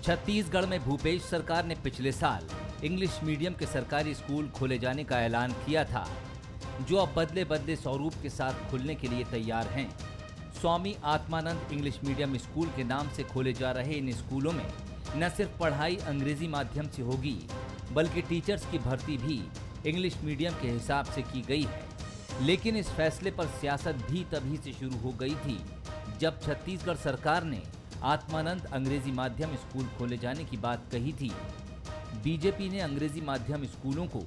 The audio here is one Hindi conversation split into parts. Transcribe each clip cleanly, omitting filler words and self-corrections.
छत्तीसगढ़ में भूपेश सरकार ने पिछले साल इंग्लिश मीडियम के सरकारी स्कूल खोले जाने का ऐलान किया था, जो अब बदले बदले स्वरूप के साथ खुलने के लिए तैयार हैं। Swami Atmanand English medium school के नाम से खोले जा रहे इन स्कूलों में न सिर्फ पढ़ाई अंग्रेजी माध्यम से होगी, बल्कि टीचर्स की भर्ती भी इंग्लिश मीडियम के हिसाब से की गई है। लेकिन इस फैसले पर सियासत भी तभी से शुरू हो गई थी जब छत्तीसगढ़ सरकार ने आत्मानंद अंग्रेजी माध्यम स्कूल खोले जाने की बात कही थी। बीजेपी ने अंग्रेजी माध्यम स्कूलों को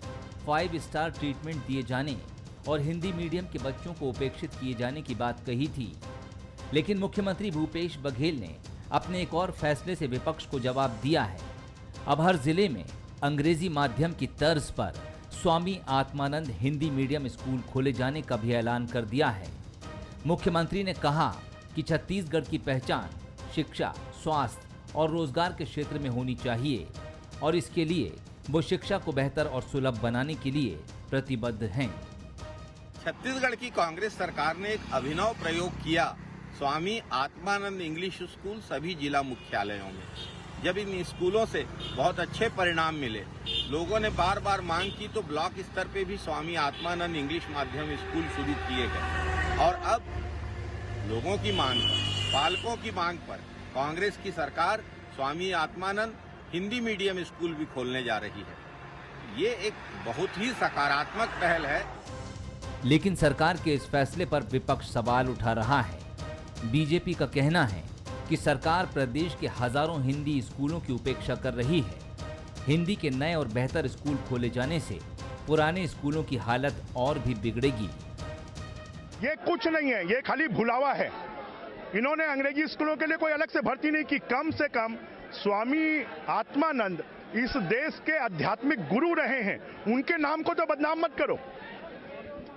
5 स्टार ट्रीटमेंट दिए जाने और हिंदी मीडियम के बच्चों को उपेक्षित किए जाने की बात कही थी। लेकिन मुख्यमंत्री भूपेश बघेल ने अपने एक और फैसले से विपक्ष को जवाब दिया है। अब हर जिले में अंग्रेजी माध्यम की तर्ज पर स्वामी आत्मानंद हिंदी मीडियम स्कूल खोले जाने का भी ऐलान कर दिया है। मुख्यमंत्री ने कहा कि छत्तीसगढ़ की पहचान शिक्षा, स्वास्थ्य और रोजगार के क्षेत्र में होनी चाहिए और इसके लिए वो शिक्षा को बेहतर और सुलभ बनाने के लिए प्रतिबद्ध हैं। छत्तीसगढ़ की कांग्रेस सरकार ने एक अभिनव प्रयोग किया, स्वामी आत्मानंद इंग्लिश स्कूल सभी जिला मुख्यालयों में। जब इन स्कूलों से बहुत अच्छे परिणाम मिले, लोगों ने बार बार मांग की, तो ब्लॉक स्तर पे भी स्वामी आत्मानंद इंग्लिश माध्यम स्कूल शुरू किए गए। और अब लोगों की मांग पर, पालकों की मांग पर कांग्रेस की सरकार स्वामी आत्मानंद हिंदी मीडियम स्कूल भी खोलने जा रही है। ये एक बहुत ही सकारात्मक पहल है। लेकिन सरकार के इस फैसले पर विपक्ष सवाल उठा रहा है। बीजेपी का कहना है कि सरकार प्रदेश के हजारों हिंदी स्कूलों की उपेक्षा कर रही है। हिंदी के नए और बेहतर स्कूल खोले जाने से पुराने स्कूलों की हालत और भी बिगड़ेगी। ये कुछ नहीं है, ये खाली भुलावा है। इन्होंने अंग्रेजी स्कूलों के लिए कोई अलग से भर्ती नहीं की। कम से कम स्वामी आत्मानंद इस देश के आध्यात्मिक गुरु रहे हैं, उनके नाम को तो बदनाम मत करो।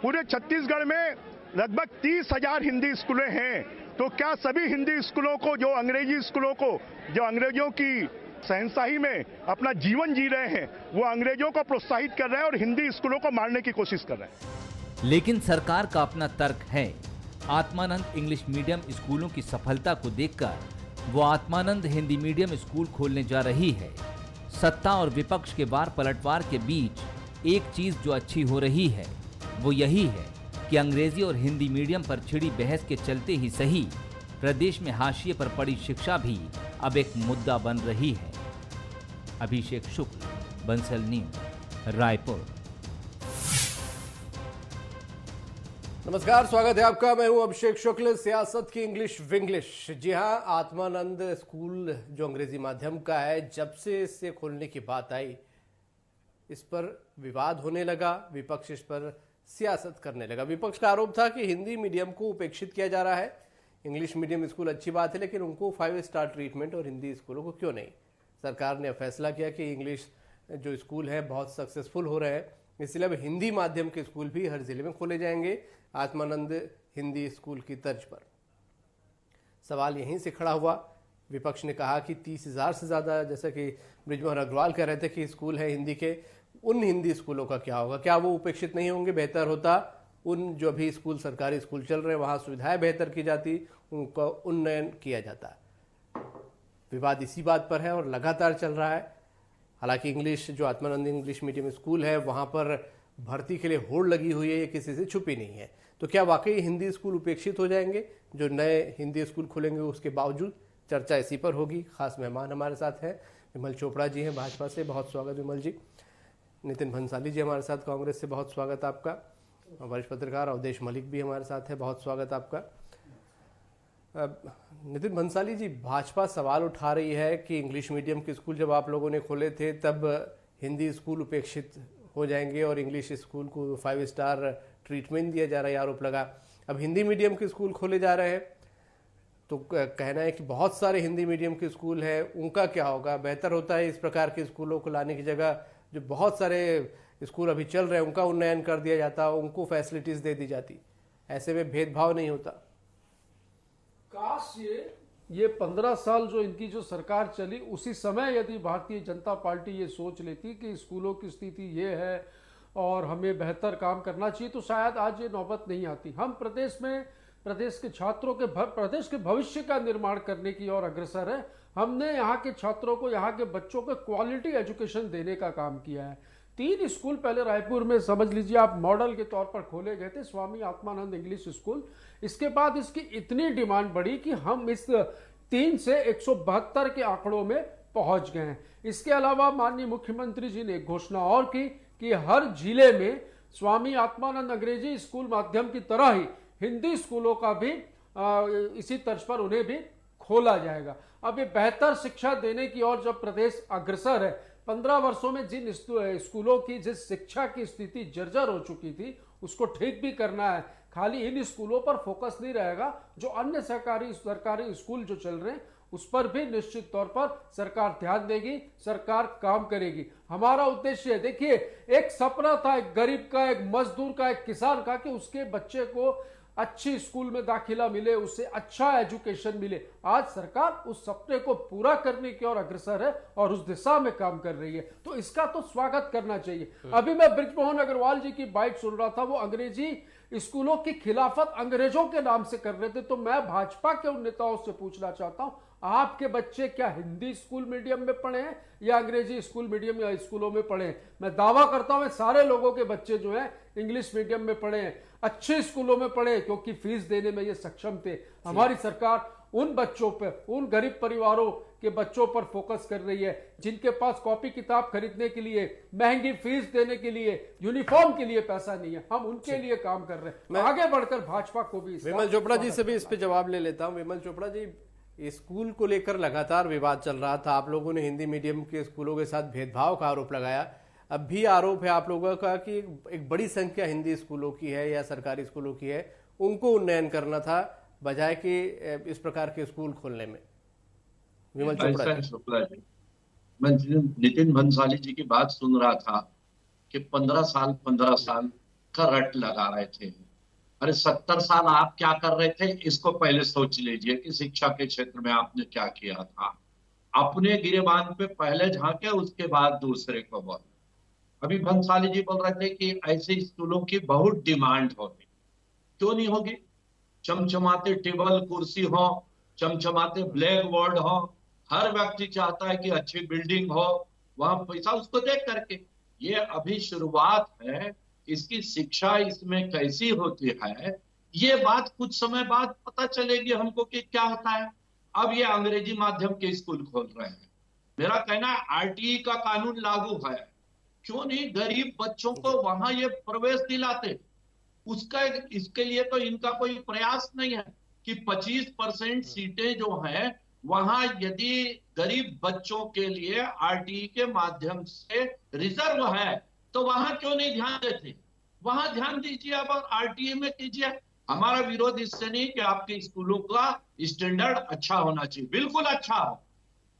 पूरे छत्तीसगढ़ में लगभग 30,000 हिंदी स्कूलें हैं, तो क्या सभी हिंदी स्कूलों को, जो अंग्रेजी स्कूलों को, जो अंग्रेजों की शहंशाही में अपना जीवन जी रहे हैं, वो अंग्रेजों को प्रोत्साहित कर रहे हैं और हिंदी स्कूलों को मारने की कोशिश कर रहे हैं। लेकिन सरकार का अपना तर्क है। आत्मानंद इंग्लिश मीडियम स्कूलों की सफलता को देखकर वो आत्मानंद हिंदी मीडियम स्कूल खोलने जा रही है। सत्ता और विपक्ष के वार पलटवार के बीच एक चीज जो अच्छी हो रही है वो यही है कि अंग्रेजी और हिंदी मीडियम पर छिड़ी बहस के चलते ही सही, प्रदेश में हाशिए पर पड़ी शिक्षा भी अब एक मुद्दा बन रही है। अभिषेक शुक्ल, बंसल न्यूज, रायपुर। नमस्कार, स्वागत है आपका। मैं हूं अभिषेक शुक्ल। सियासत की इंग्लिश विंग्लिश। जी हां, आत्मानंद स्कूल जो अंग्रेजी माध्यम का है, जब से इससे खोलने की बात आई, इस पर विवाद होने लगा, विपक्ष इस पर सियासत करने लगा। विपक्ष का आरोप था कि हिंदी मीडियम को उपेक्षित किया जा रहा है। इंग्लिश मीडियम स्कूल अच्छी बात है, लेकिन उनको 5 स्टार ट्रीटमेंट और हिंदी स्कूलों को क्यों नहीं। सरकार ने फैसला किया कि इंग्लिश जो स्कूल है बहुत सक्सेसफुल हो रहे हैं, इसलिए अब हिंदी माध्यम के स्कूल भी हर जिले में खोले जाएंगे, आत्मानंद हिंदी स्कूल की तर्ज पर। सवाल यहीं से खड़ा हुआ। विपक्ष ने कहा कि 30,000 से ज़्यादा, जैसा कि बृजमोहन अग्रवाल कह रहे थे कि स्कूल है हिंदी के, उन हिंदी स्कूलों का क्या होगा? क्या वो उपेक्षित नहीं होंगे? बेहतर होता उन जो भी स्कूल, सरकारी स्कूल चल रहे हैं, वहाँ सुविधाएं बेहतर की जाती, उनका उन्नयन किया जाता। विवाद इसी बात पर है और लगातार चल रहा है। हालांकि इंग्लिश जो आत्मानंद इंग्लिश मीडियम स्कूल है, वहाँ पर भर्ती के लिए होड़ लगी हुई है, ये किसी से छुपी नहीं है। तो क्या वाकई हिंदी स्कूल उपेक्षित हो जाएंगे? जो नए हिंदी स्कूल खुलेंगे उसके बावजूद चर्चा इसी पर होगी। खास मेहमान हमारे साथ हैं, विमल चोपड़ा जी हैं भाजपा से, बहुत स्वागत विमल जी। नितिन भंसाली जी हमारे साथ, कांग्रेस से, बहुत स्वागत आपका। वरिष्ठ पत्रकार अवधेश मलिक भी हमारे साथ है, बहुत स्वागत आपका। नितिन भंसाली जी, भाजपा सवाल उठा रही है कि इंग्लिश मीडियम के स्कूल जब आप लोगों ने खोले थे तब हिंदी स्कूल उपेक्षित हो जाएंगे और इंग्लिश स्कूल को 5 स्टार ट्रीटमेंट दिया जा रहा है, आरोप लगा। अब हिंदी मीडियम के स्कूल खोले जा रहे हैं, तो कहना है कि बहुत सारे हिंदी मीडियम के स्कूल हैं, उनका क्या होगा? बेहतर होता है इस प्रकार के स्कूलों को लाने की जगह जो बहुत सारे स्कूल अभी चल रहे हैं उनका उन्नयन कर दिया जाता, उनको फैसिलिटीज दे दी जाती, ऐसे में भेदभाव नहीं होता। काश ये 15 साल जो इनकी जो सरकार चली, उसी समय यदि भारतीय जनता पार्टी ये सोच लेती कि स्कूलों की स्थिति ये है और हमें बेहतर काम करना चाहिए, तो शायद आज ये नौबत नहीं आती। हम प्रदेश में प्रदेश के छात्रों के प्रदेश के भविष्य का निर्माण करने की ओर अग्रसर है। हमने यहाँ के छात्रों को, यहाँ के बच्चों को क्वालिटी एजुकेशन देने का काम किया है। 3 स्कूल पहले रायपुर में समझ लीजिए आप मॉडल के तौर पर खोले गए थे, स्वामी आत्मानंद इंग्लिश स्कूल। इसके बाद इसकी इतनी डिमांड बढ़ी कि हम इस 3 से 172 के आंकड़ों में पहुंच गए हैं। इसके अलावा माननीय मुख्यमंत्री जी ने एक घोषणा और की कि हर जिले में स्वामी आत्मानंद अंग्रेजी स्कूल माध्यम की तरह ही हिंदी स्कूलों का भी इसी तर्ज पर उन्हें भी खोला जाएगा। अब ये बेहतर शिक्षा देने की ओर जब प्रदेश अग्रसर है, 15 वर्षों में जिन स्कूलों की जिस शिक्षा की स्थिति जर्जर हो चुकी थी उसको ठीक भी करना है। खाली इन स्कूलों पर फोकस नहीं रहेगा, जो अन्य सरकारी स्कूल जो चल रहे हैं उस पर भी निश्चित तौर पर सरकार ध्यान देगी, सरकार काम करेगी। हमारा उद्देश्य है, देखिए एक सपना था एक गरीब का, एक मजदूर का, एक किसान का कि उसके बच्चे को अच्छी स्कूल में दाखिला मिले, उसे अच्छा एजुकेशन मिले। आज सरकार उस सपने को पूरा करने की ओर अग्रसर है और उस दिशा में काम कर रही है, तो इसका तो स्वागत करना चाहिए। अभी मैं बृजमोहन अग्रवाल जी की बाइट सुन रहा था, वो अंग्रेजी स्कूलों की खिलाफत अंग्रेजों के नाम से कर रहे थे। तो मैं भाजपा के उन नेताओं से पूछना चाहता हूं, आपके बच्चे क्या हिंदी स्कूल मीडियम में पढ़े हैं या अंग्रेजी स्कूल मीडियम या स्कूलों में पढ़े हैं? मैं दावा करता हूं सारे लोगों के बच्चे जो हैं इंग्लिश मीडियम में पढ़े हैं, अच्छे स्कूलों में पढ़े, क्योंकि फीस देने में ये सक्षम थे। हमारी सरकार उन बच्चों पर, उन गरीब परिवारों के बच्चों पर फोकस कर रही है जिनके पास कॉपी किताब खरीदने के लिए, महंगी फीस देने के लिए, यूनिफॉर्म के लिए पैसा नहीं है। हम उनके लिए काम कर रहे हैं। मैं आगे बढ़कर भाजपा को भी, विमल चोपड़ा जी से भी इस पे जवाब ले लेता हूं। विमल चोपड़ा जी, स्कूल को लेकर लगातार विवाद चल रहा था। आप लोगों ने हिंदी मीडियम के स्कूलों के साथ भेदभाव का आरोप लगाया। अब भी आरोप है आप लोगों का कि एक बड़ी संख्या हिंदी स्कूलों की है या सरकारी स्कूलों की है, उनको उन्नयन करना था बजाय कि इस प्रकार के स्कूल खोलने में। विमल चोपड़ा जी, मैं नितिन भंसाली जी की बात सुन रहा था कि 15 साल का रट लगा रहे थे। अरे 70 साल आप क्या कर रहे थे, इसको पहले सोच लीजिए कि शिक्षा के क्षेत्र में आपने क्या किया था। अपने गिरेबान पे पहले झांके, उसके बाद दूसरे को बोले। अभी भंसाली जी बोल रहे थे कि ऐसे स्कूलों की बहुत डिमांड होगी। क्यों नहीं होगी? चमचमाते टेबल कुर्सी हो, चमचमाते ब्लैक बोर्ड हो, हर व्यक्ति चाहता है कि अच्छी बिल्डिंग हो, वहां पैसा उसको देख करके। ये अभी शुरुआत है, इसकी शिक्षा इसमें कैसी होती है ये बात कुछ समय बाद पता चलेगी हमको कि क्या होता है। अब ये अंग्रेजी माध्यम के स्कूल खोल रहे हैं। मेरा कहना है आरटीई का कानून लागू है, क्यों नहीं गरीब बच्चों को वहां ये प्रवेश दिलाते। उसका इसके लिए तो इनका कोई प्रयास नहीं है कि 25% सीटें जो हैं वहां यदि गरीब बच्चों के लिए आरटीई के माध्यम से रिजर्व है तो वहां क्यों नहीं ध्यान देते? वहां ध्यान दीजिए अब और आरटीई में कीजिए। हमारा विरोध इससे नहीं कि आपके स्कूलों का स्टैंडर्ड अच्छा होना चाहिए, बिल्कुल अच्छा हो।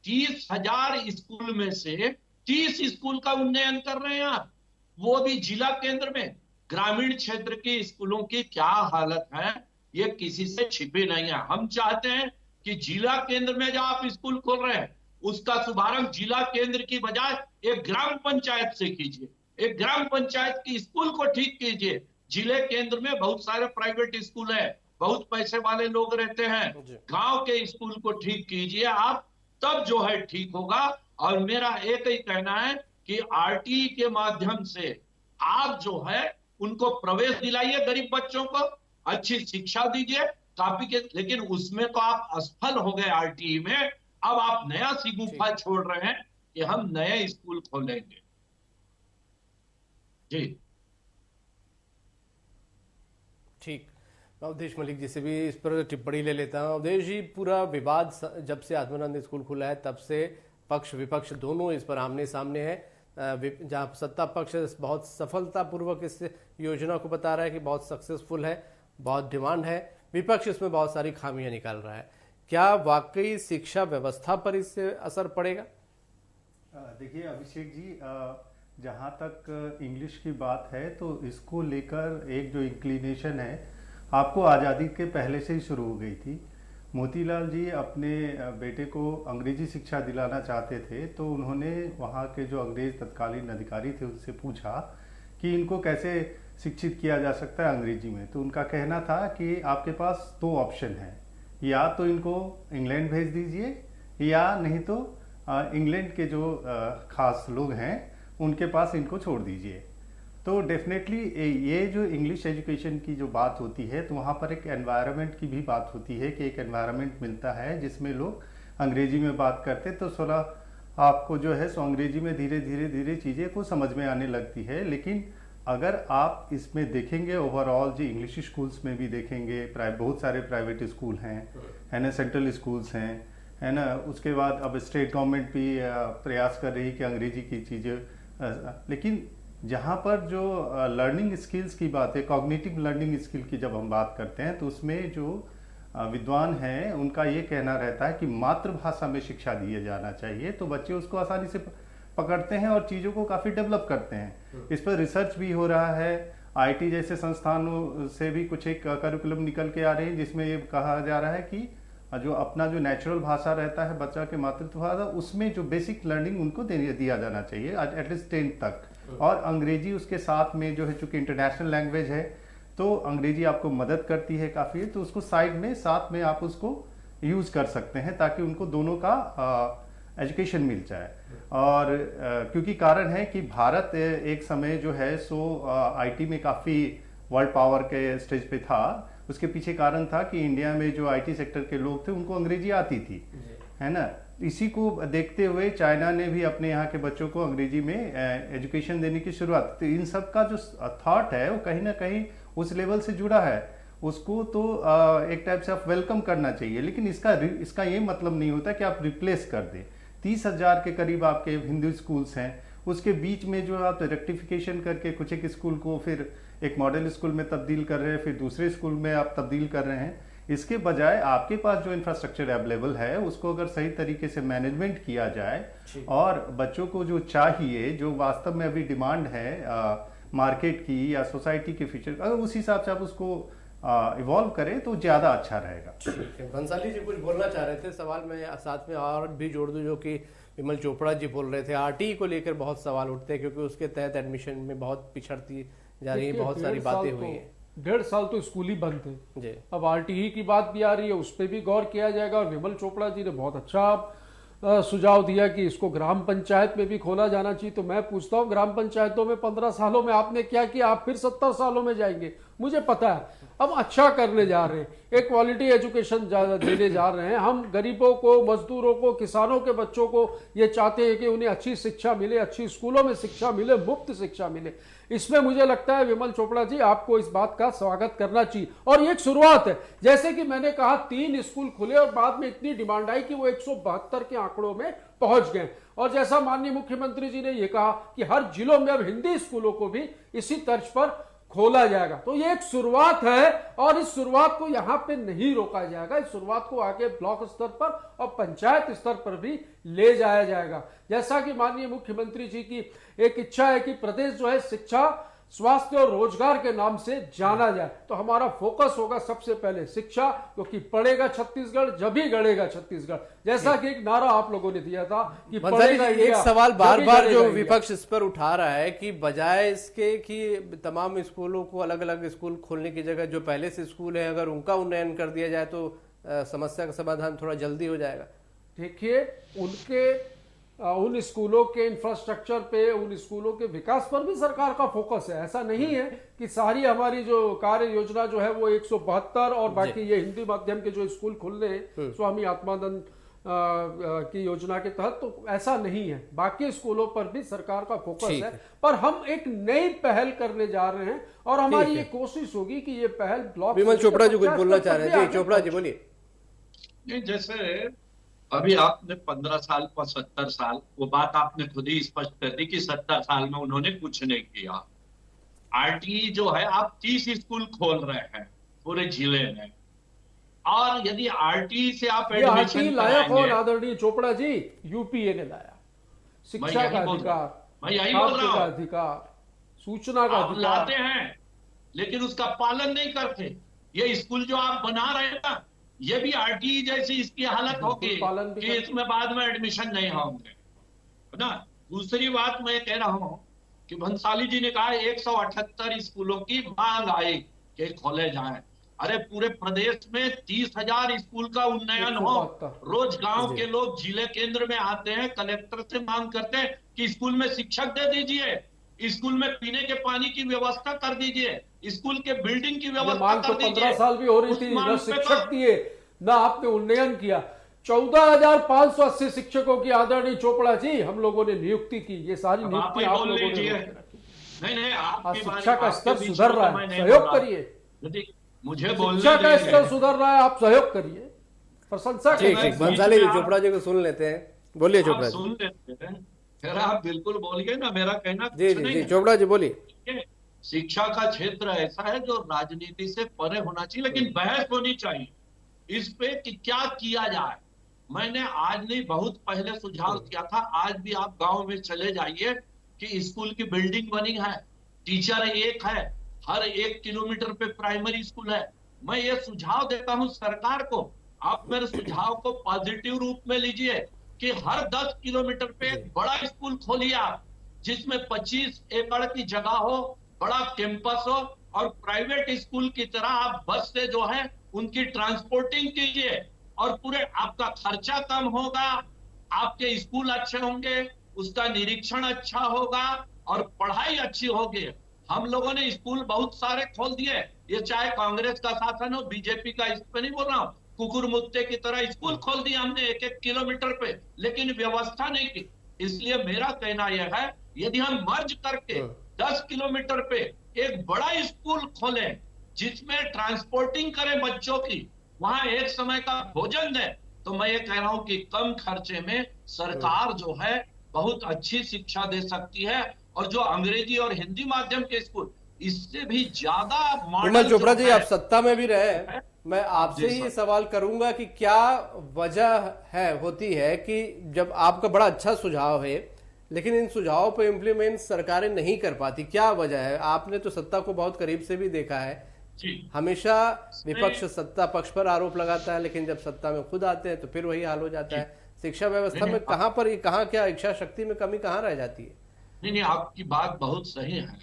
30,000 स्कूल में से 30 स्कूल का उन्नयन कर रहे हैं आप, वो भी जिला केंद्र में। ग्रामीण क्षेत्र के स्कूलों की क्या हालत है ये किसी से छिपी नहीं है। हम चाहते हैं कि जिला केंद्र में जो आप स्कूल खोल रहे हैं उसका शुभारंभ जिला केंद्र की बजाय एक ग्राम पंचायत से कीजिए। एक ग्राम पंचायत की स्कूल को ठीक कीजिए। जिले केंद्र में बहुत सारे प्राइवेट स्कूल है, बहुत पैसे वाले लोग रहते हैं। गांव के स्कूल को ठीक कीजिए आप, तब जो है ठीक होगा। और मेरा एक ही कहना है कि आरटीई के माध्यम से आप जो है उनको प्रवेश दिलाइए, गरीब बच्चों को अच्छी शिक्षा दीजिए काफी के। लेकिन उसमें तो आप असफल हो गए आरटीई में। अब आप नया सिगुफा छोड़ रहे हैं कि हम नए स्कूल खोलेंगे। जी ठीक, मैं अवधेश मलिक जी से भी इस पर टिप्पणी ले लेता हूँ। अवधेश जी, पूरा विवाद जब से आत्मानंद स्कूल खुला है तब से पक्ष विपक्ष दोनों इस पर आमने सामने है। जहाँ सत्ता पक्ष बहुत सफलतापूर्वक इस योजना को बता रहा है कि बहुत सक्सेसफुल है, बहुत डिमांड है, विपक्ष इसमें बहुत सारी खामियां निकाल रहा है। क्या वाकई शिक्षा व्यवस्था पर इससे असर पड़ेगा? देखिए अभिषेक जी, जहाँ तक इंग्लिश की बात है तो इसको लेकर एक जो इंक्लिनेशन है आपको आज़ादी के पहले से ही शुरू हो गई थी। मोतीलाल जी अपने बेटे को अंग्रेजी शिक्षा दिलाना चाहते थे, तो उन्होंने वहाँ के जो अंग्रेज तत्कालीन अधिकारी थे उनसे पूछा कि इनको कैसे शिक्षित किया जा सकता है अंग्रेजी में। तो उनका कहना था कि आपके पास दो ऑप्शन हैं, या तो इनको इंग्लैंड भेज दीजिए या नहीं तो इंग्लैंड के जो खास लोग हैं उनके पास इनको छोड़ दीजिए। तो डेफिनेटली ये जो इंग्लिश एजुकेशन की जो बात होती है तो वहाँ पर एक एनवायरनमेंट की भी बात होती है कि एक एनवायरनमेंट मिलता है जिसमें लोग अंग्रेजी में बात करते, तो थोड़ा आपको जो है सो अंग्रेजी में धीरे धीरे चीज़ें को समझ में आने लगती है। लेकिन अगर आप इसमें देखेंगे ओवरऑल जी इंग्लिश स्कूल्स में भी देखेंगे, बहुत सारे प्राइवेट स्कूल हैं, है ना, सेंट्रल स्कूल्स हैं, है ना, उसके बाद अब स्टेट गवर्नमेंट भी प्रयास कर रही है कि अंग्रेजी की चीज़ें, लेकिन जहाँ पर जो लर्निंग स्किल्स की बात है, कॉग्निटिव लर्निंग स्किल की जब हम बात करते हैं तो उसमें जो विद्वान हैं उनका ये कहना रहता है कि मातृभाषा में शिक्षा दिया जाना चाहिए, तो बच्चे उसको आसानी से पकड़ते हैं और चीज़ों को काफ़ी डेवलप करते हैं। इस पर रिसर्च भी हो रहा है, आईटी जैसे संस्थानों से भी कुछ एक करिकुलम निकल के आ रहे हैं जिसमें ये कहा जा रहा है कि जो अपना जो नेचुरल भाषा रहता है बच्चा के मातृभाषा, उसमें जो बेसिक लर्निंग उनको दिया जाना चाहिए एटलीस्ट 10th तक, और अंग्रेजी उसके साथ में जो है चूंकि इंटरनेशनल लैंग्वेज है तो अंग्रेजी आपको मदद करती है काफ़ी, तो उसको साइड में साथ में आप उसको यूज कर सकते हैं ताकि उनको दोनों का एजुकेशन मिल जाए। और क्योंकि कारण है कि भारत एक समय जो है सो आईटी में काफ़ी वर्ल्ड पावर के स्टेज पे था, उसके पीछे कारण था कि इंडिया में जो आईटी सेक्टर के लोग थे उनको अंग्रेजी आती थी, है ना। इसी को देखते हुए चाइना ने भी अपने यहाँ के बच्चों को अंग्रेजी में एजुकेशन देने की शुरुआत, तो इन सब का जो थॉट है वो कहीं ना कहीं उस लेवल से जुड़ा है, उसको तो एक टाइप से आप वेलकम करना चाहिए। लेकिन इसका ये मतलब नहीं होता कि आप रिप्लेस कर दें। 30,000 के करीब आपके हिंदू स्कूल्स हैं, उसके बीच में जो आप रेक्टिफिकेशन करके कुछ एक स्कूल को फिर एक मॉडल स्कूल में तब्दील कर रहे हैं, फिर दूसरे स्कूल में आप तब्दील कर रहे हैं, इसके बजाय आपके पास जो इंफ्रास्ट्रक्चर अवेलेबल है उसको अगर सही तरीके से मैनेजमेंट किया जाए और बच्चों को जो चाहिए, जो वास्तव में अभी डिमांड है मार्केट की या सोसाइटी के फ्यूचर, अगर उस हिसाब से आप उसको इवॉल्व करें तो ज्यादा अच्छा रहेगा। ठीक है, भंसाली जी कुछ बोलना चाह रहे थे, सवाल में साथ में और भी जोड़ दूं जो कि विमल चोपड़ा जी बोल रहे थे, आरटीई को लेकर बहुत सवाल उठते हैं क्योंकि उसके तहत एडमिशन में बहुत पिछड़ती जा रही है, बहुत सारी बातें हुई हैं। 1.5 साल तो स्कूल ही बंद थे जी, अब आरटीई की बात भी आ रही है, उस पर भी गौर किया जाएगा। और विमल चोपड़ा जी ने बहुत अच्छा सुझाव दिया कि इसको ग्राम पंचायत में भी खोला जाना चाहिए। तो मैं पूछता हूँ, ग्राम पंचायतों में 15 सालों में आपने क्या किया, आप फिर 70 सालों में जाएंगे, मुझे पता है। हम अच्छा करने जा रहे हैं, एक क्वालिटी एजुकेशन देने जा रहे हैं। हम गरीबों को, मजदूरों को, किसानों के बच्चों को ये चाहते हैं कि उन्हें अच्छी शिक्षा मिले, अच्छी स्कूलों में शिक्षा मिले, मुफ्त शिक्षा मिले। इसमें मुझे लगता है विमल चोपड़ा जी आपको इस बात का स्वागत करना चाहिए। और ये एक शुरुआत है, जैसे कि मैंने कहा 3 स्कूल खुले और बाद में इतनी डिमांड आई कि वो 172 के आंकड़ों में पहुंच गए। और जैसा माननीय मुख्यमंत्री जी ने ये कहा कि हर जिलों में अब हिंदी स्कूलों को भी इसी तर्ज पर खोला जाएगा, तो ये एक शुरुआत है और इस शुरुआत को यहां पे नहीं रोका जाएगा। इस शुरुआत को आगे ब्लॉक स्तर पर और पंचायत स्तर पर भी ले जाया जाएगा। जैसा कि माननीय मुख्यमंत्री जी की एक इच्छा है कि प्रदेश जो है शिक्षा, स्वास्थ्य और रोजगार के नाम से जाना जाए, तो हमारा फोकस होगा सबसे पहले शिक्षा, क्योंकि पढ़ेगा छत्तीसगढ़ जब ही गढ़ेगा छत्तीसगढ़। जैसा कि एक नारा आप लोगों ने दिया था कि पढ़ेगा एक सवाल बार बार जो विपक्ष इस पर उठा रहा है कि बजाय इसके कि तमाम स्कूलों को अलग अलग स्कूल खोलने की जगह जो पहले से स्कूल है अगर उनका उन्नयन कर दिया जाए तो समस्या का समाधान थोड़ा जल्दी हो जाएगा। देखिए, उन स्कूलों के इंफ्रास्ट्रक्चर पे, उन स्कूलों के विकास पर भी सरकार का फोकस है। ऐसा नहीं है कि सारी हमारी जो कार्य योजना जो है वो 172 और बाकी ये हिंदी माध्यम के जो स्कूल खुल रहे हैं स्वामी आत्मानंद की योजना के तहत, तो ऐसा नहीं है। बाकी स्कूलों पर भी सरकार का फोकस है, पर हम एक नई पहल करने जा रहे हैं और हमारी ये कोशिश होगी कि ये पहल ब्लॉक। विमल चोपड़ा जी कुछ बोलना चाह रहे हैं। जी चोपड़ा जी बोलिए। नहीं, जैसे अभी आपने 15 साल 75 साल, वो बात आपने खुद ही स्पष्ट कर दी कि 70 साल में उन्होंने कुछ नहीं किया। आरटीई जो है, आप 30 स्कूल खोल रहे हैं पूरे जिले में, और यदि आरटीई से आप एडमिशन लाया कौन आदरणीय चोपड़ा जी? यूपीए ने लाया। शिक्षा का अधिकार, मैं यही बोल रहा हूं, अधिकार, सूचना का अधिकार लाते हैं लेकिन उसका पालन नहीं करते। ये स्कूल जो आप बना रहे हैं ना, ये भी आरटीई जैसी इसकी हालत होगी कि इसमें बाद में एडमिशन नहीं होंगे, है ना। दूसरी बात मैं कह रहा हूं कि भंसाली जी ने कहा 178 स्कूलों की मांग आई कि खोले जाएं। अरे पूरे प्रदेश में 30,000 स्कूल का उन्नयन हो। रोज गांव के लोग जिले केंद्र में आते हैं, कलेक्टर से मांग करते हैं कि स्कूल में शिक्षक दे दीजिए, स्कूल में पीने के पानी की व्यवस्था कर दीजिए, स्कूल के बिल्डिंग की व्यवस्था कर दीजिए। 15 साल भी हो रही थी, न शिक्षक दिए न आपने उन्नयन किया। 14,580 शिक्षकों की आदरणीय चोपड़ा जी हम लोगों ने नियुक्ति की। ये सारी नियुक्ति आप लोगों ने नहीं आपकी शिक्षा का स्तर सुधर रहा है, सहयोग करिए। मुझे शिक्षा का स्तर सुधर रहा है, आप सहयोग करिए, प्रशंसा करिए। भंसाली जी, चोपड़ा जी को सुन लेते हैं, बोलिए चोपड़ा जी। सुन लेते हैं, फिर आप बिल्कुल बोलिए ना, मेरा कहना जी चोपड़ा जी बोलिए। शिक्षा का क्षेत्र ऐसा है जो राजनीति से परे होना चाहिए, लेकिन बहस होनी चाहिए इस पे कि क्या किया जाए। मैंने आज नहीं बहुत पहले सुझाव किया था, आज भी आप गांव में चले जाइए कि स्कूल की बिल्डिंग बनी है, टीचर एक है, हर 1 किलोमीटर पे प्राइमरी स्कूल है। मैं ये सुझाव देता हूं सरकार को, आप मेरे सुझाव को पॉजिटिव रूप में लीजिए कि हर 10 किलोमीटर पे एक बड़ा स्कूल खोलिए आप, जिसमें 25 एकड़ की जगह हो, बड़ा कैंपस हो, और प्राइवेट स्कूल की तरह आप बस से जो है उनकी ट्रांसपोर्टिंग कीजिए, और पूरे आपका खर्चा कम होगा, आपके स्कूल अच्छे होंगे, उसका निरीक्षण अच्छा होगा और पढ़ाई अच्छी होगी। हम लोगों ने स्कूल बहुत सारे खोल दिए, ये चाहे कांग्रेस का शासन हो, बीजेपी का, इस पे नहीं बोल रहा हूं, कुकुर मुत्ते की तरह स्कूल खोल दिया हमने 1-1 किलोमीटर पे, लेकिन व्यवस्था नहीं की। इसलिए मेरा कहना यह है, यदि हम मर्ज करके 10 किलोमीटर पे एक बड़ा स्कूल खोलें जिसमें ट्रांसपोर्टिंग करें बच्चों की, वहां एक समय का भोजन दें, तो मैं ये कह रहा हूं कि कम खर्चे में सरकार जो है बहुत अच्छी शिक्षा दे सकती है। और जो अंग्रेजी और हिंदी माध्यम के स्कूल, इससे भी ज्यादा विमल चोपड़ा जी, आप सत्ता में भी रहे, मैं आपसे ही सवाल करूंगा कि क्या वजह होती है कि जब आपका बड़ा अच्छा सुझाव है लेकिन इन सुझावों पर इम्प्लीमेंट सरकारें नहीं कर पाती, क्या वजह है? आपने तो सत्ता को बहुत करीब से भी देखा है, हमेशा विपक्ष सत्ता पक्ष पर आरोप लगाता है, लेकिन जब सत्ता में खुद आते हैं तो फिर वही हाल हो जाता है। शिक्षा व्यवस्था में कहाँ क्या इच्छा शक्ति में कमी कहाँ रह जाती है? नहीं, आपकी बात बहुत सही है।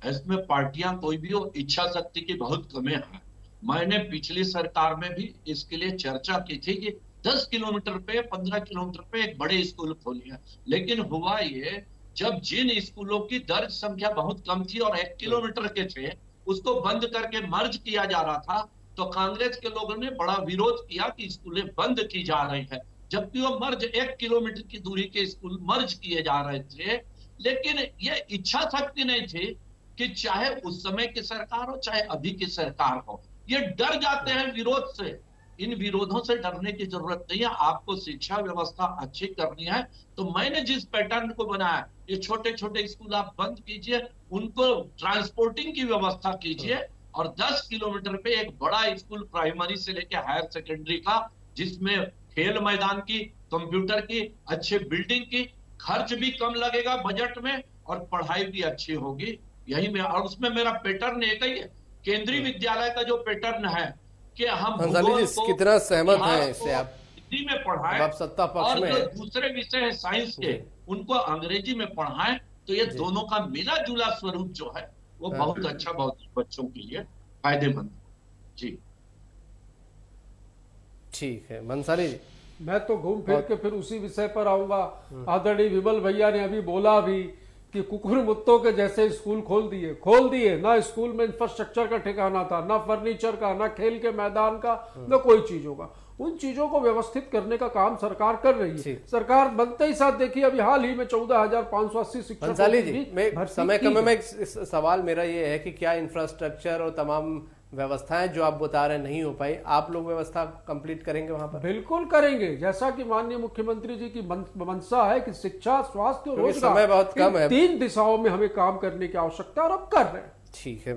इसमें पार्टियां कोई भी हो, इच्छा शक्ति की बहुत कमी है। मैंने पिछली सरकार में भी इसके लिए चर्चा की थी कि 10 किलोमीटर पे 15 किलोमीटर पे एक बड़े स्कूल खोली है, लेकिन हुआ ये, जब जिन स्कूलों की दर्ज संख्या बहुत कम थी और 1 किलोमीटर के थे, उसको बंद करके मर्ज किया जा रहा था, तो कांग्रेस के लोगों ने बड़ा विरोध किया कि स्कूलें बंद की जा रही है, जबकि वो मर्ज 1 किलोमीटर की दूरी के स्कूल मर्ज किए जा रहे थे। लेकिन ये इच्छा शक्ति नहीं थी कि चाहे उस समय की सरकार हो चाहे अभी की सरकार हो, ये डर जाते हैं विरोध से। इन विरोधों से डरने की जरूरत नहीं है, आपको शिक्षा व्यवस्था अच्छी करनी है तो मैंने जिस पैटर्न को बनाया, ये छोटे छोटे स्कूल आप बंद कीजिए, उनको ट्रांसपोर्टिंग की व्यवस्था कीजिए, और 10 किलोमीटर पे एक बड़ा स्कूल प्राइमरी से लेकर हायर सेकेंडरी का, जिसमें खेल मैदान की, कंप्यूटर की, अच्छे बिल्डिंग की, खर्च भी कम लगेगा बजट में और पढ़ाई भी अच्छी होगी। यही में, और उसमें मेरा पैटर्न एक ही है, केंद्रीय विद्यालय का जो पैटर्न है कि हम कितना सहमत है इससे आप? हिंदी में पढ़ाएं, आप सत्ता पक्ष और में जो दूसरे विषय है साइंस के, उनको अंग्रेजी में पढ़ाएं, तो ये दोनों का मिला जुला स्वरूप जो है वो बहुत अच्छा, बहुत बच्चों के लिए फायदेमंद। जी ठीक है भंसाली जी, मैं तो घूम फिर के फिर उसी विषय पर आऊंगा। आदरणीय विमल भैया ने अभी बोला भी कि कुकुर मुत्तों के जैसे स्कूल खोल दिए, ना स्कूल में इंफ्रास्ट्रक्चर का ठिकाना था, ना फर्नीचर का, ना खेल के मैदान का, ना कोई चीजों का। उन चीजों को व्यवस्थित करने का काम सरकार कर रही है। सरकार बनते ही साथ देखिए, अभी हाल ही में 14,580 शिक्षकों की समय कम में सवाल मेरा ये है कि क्या इंफ्रास्ट्रक्चर और तमाम व्यवस्थाएं जो आप बता रहे नहीं हो पाई, आप लोग व्यवस्था कंप्लीट करेंगे वहां पर? बिल्कुल करेंगे, जैसा कि माननीय मुख्यमंत्री जी की मंशा है कि शिक्षा, स्वास्थ्य और रोजगार, समय बहुत कम है, 3 दिशाओं में हमें काम करने की आवश्यकता और अब कर रहे हैं। ठीक है,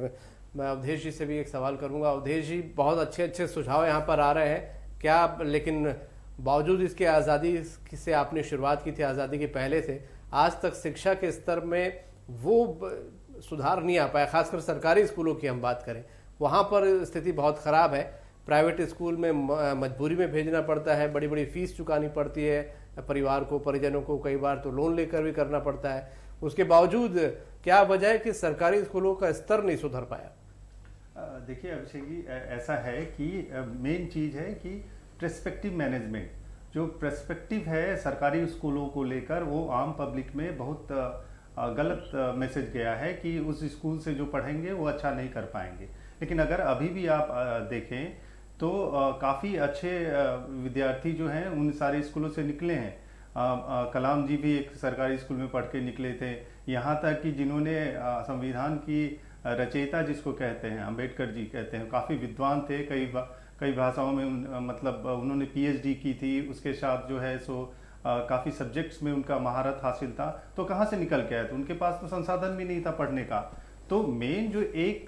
मैं अवधेश जी से भी एक सवाल करूंगा। अवधेश जी, बहुत अच्छे सुझाव यहाँ पर आ रहे हैं क्या, लेकिन बावजूद इसके आज़ादी से आपने शुरुआत की थी, आज़ादी के पहले से आज तक शिक्षा के स्तर में वो सुधार नहीं आ पाया, खासकर सरकारी स्कूलों की हम बात करें, वहाँ पर स्थिति बहुत ख़राब है। प्राइवेट स्कूल में मजबूरी में भेजना पड़ता है, बड़ी बड़ी फीस चुकानी पड़ती है परिवार को, परिजनों को, कई बार तो लोन लेकर भी करना पड़ता है। उसके बावजूद क्या वजह है कि सरकारी स्कूलों का स्तर नहीं सुधर पाया? देखिए अभिषेक जी, ऐसा है कि मेन चीज है कि पर्सपेक्टिव मैनेजमेंट, जो पर्सपेक्टिव है सरकारी स्कूलों को लेकर, वो आम पब्लिक में बहुत गलत मैसेज गया है कि उस स्कूल से जो पढ़ेंगे वो अच्छा नहीं कर पाएंगे। लेकिन अगर अभी भी आप देखें तो काफ़ी अच्छे विद्यार्थी जो हैं उन सारे स्कूलों से निकले हैं। कलाम जी भी एक सरकारी स्कूल में पढ़ के निकले थे। यहाँ तक कि जिन्होंने संविधान की रचयिता जिसको कहते हैं, अंबेडकर जी कहते हैं, काफ़ी विद्वान थे, कई भाषाओं में मतलब उन्होंने पीएचडी की थी, उसके साथ जो है सो काफ़ी सब्जेक्ट्स में उनका महारत हासिल था। तो कहाँ से निकल के आए? तो उनके पास तो संसाधन भी नहीं था पढ़ने का। तो मेन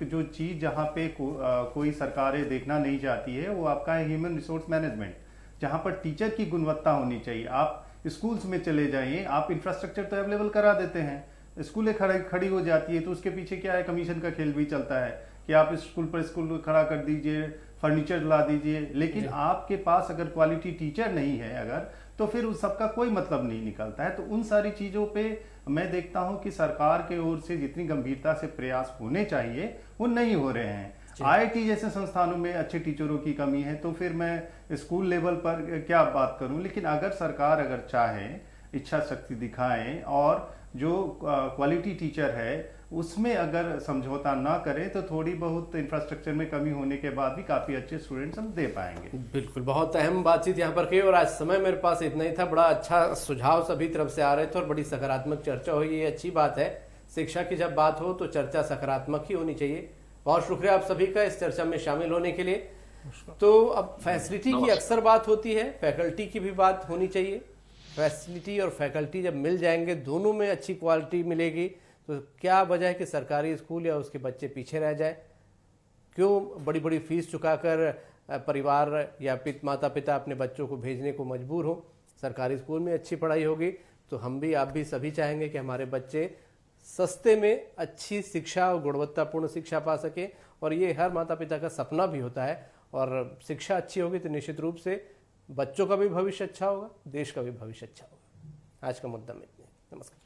जो चीज़ जहाँ पे कोई सरकारें देखना नहीं चाहती है वो आपका है ह्यूमन रिसोर्स मैनेजमेंट, जहाँ पर टीचर की गुणवत्ता होनी चाहिए। आप स्कूल्स में चले जाइए, आप इंफ्रास्ट्रक्चर तो अवेलेबल करा देते हैं, स्कूलें खड़ी हो जाती है, तो उसके पीछे क्या है, कमीशन का खेल भी चलता है कि आप स्कूल पर स्कूल खड़ा कर दीजिए, फर्नीचर ला दीजिए, लेकिन आपके पास अगर क्वालिटी टीचर नहीं है अगर, तो फिर उस सबका कोई मतलब नहीं निकलता है। तो उन सारी चीज़ों पे मैं देखता हूं कि सरकार के ओर से जितनी गंभीरता से प्रयास होने चाहिए वो नहीं हो रहे हैं। आईआईटी जैसे संस्थानों में अच्छे टीचरों की कमी है, तो फिर मैं स्कूल लेवल पर क्या बात करूं। लेकिन अगर सरकार अगर चाहे, इच्छा शक्ति दिखाएं और जो क्वालिटी टीचर है उसमें अगर समझौता ना करें, तो थोड़ी बहुत इंफ्रास्ट्रक्चर में कमी होने के बाद भी काफ़ी अच्छे स्टूडेंट्स हम दे पाएंगे। बिल्कुल, बहुत अहम बातचीत यहाँ पर की और आज समय मेरे पास इतना ही था। बड़ा अच्छा सुझाव सभी तरफ से आ रहे थे और बड़ी सकारात्मक चर्चा हुई, ये अच्छी बात है। शिक्षा की जब बात हो तो चर्चा सकारात्मक ही होनी चाहिए। बहुत शुक्रिया आप सभी का इस चर्चा में शामिल होने के लिए। तो अब फैसिलिटी की अक्सर बात होती है, फैकल्टी की भी बात होनी चाहिए। फैसिलिटी और फैकल्टी जब मिल जाएंगे, दोनों में अच्छी क्वालिटी मिलेगी, तो क्या वजह है कि सरकारी स्कूल या उसके बच्चे पीछे रह जाए? क्यों बड़ी बड़ी फीस चुकाकर परिवार या माता पिता अपने बच्चों को भेजने को मजबूर हो? सरकारी स्कूल में अच्छी पढ़ाई होगी तो हम भी, आप भी, सभी चाहेंगे कि हमारे बच्चे सस्ते में अच्छी शिक्षा और गुणवत्तापूर्ण शिक्षा पा सके, और ये हर माता पिता का सपना भी होता है। और शिक्षा अच्छी होगी तो निश्चित रूप से बच्चों का भी भविष्य अच्छा होगा, देश का भी भविष्य अच्छा होगा। आज का मुद्दा में इतना ही। नमस्कार।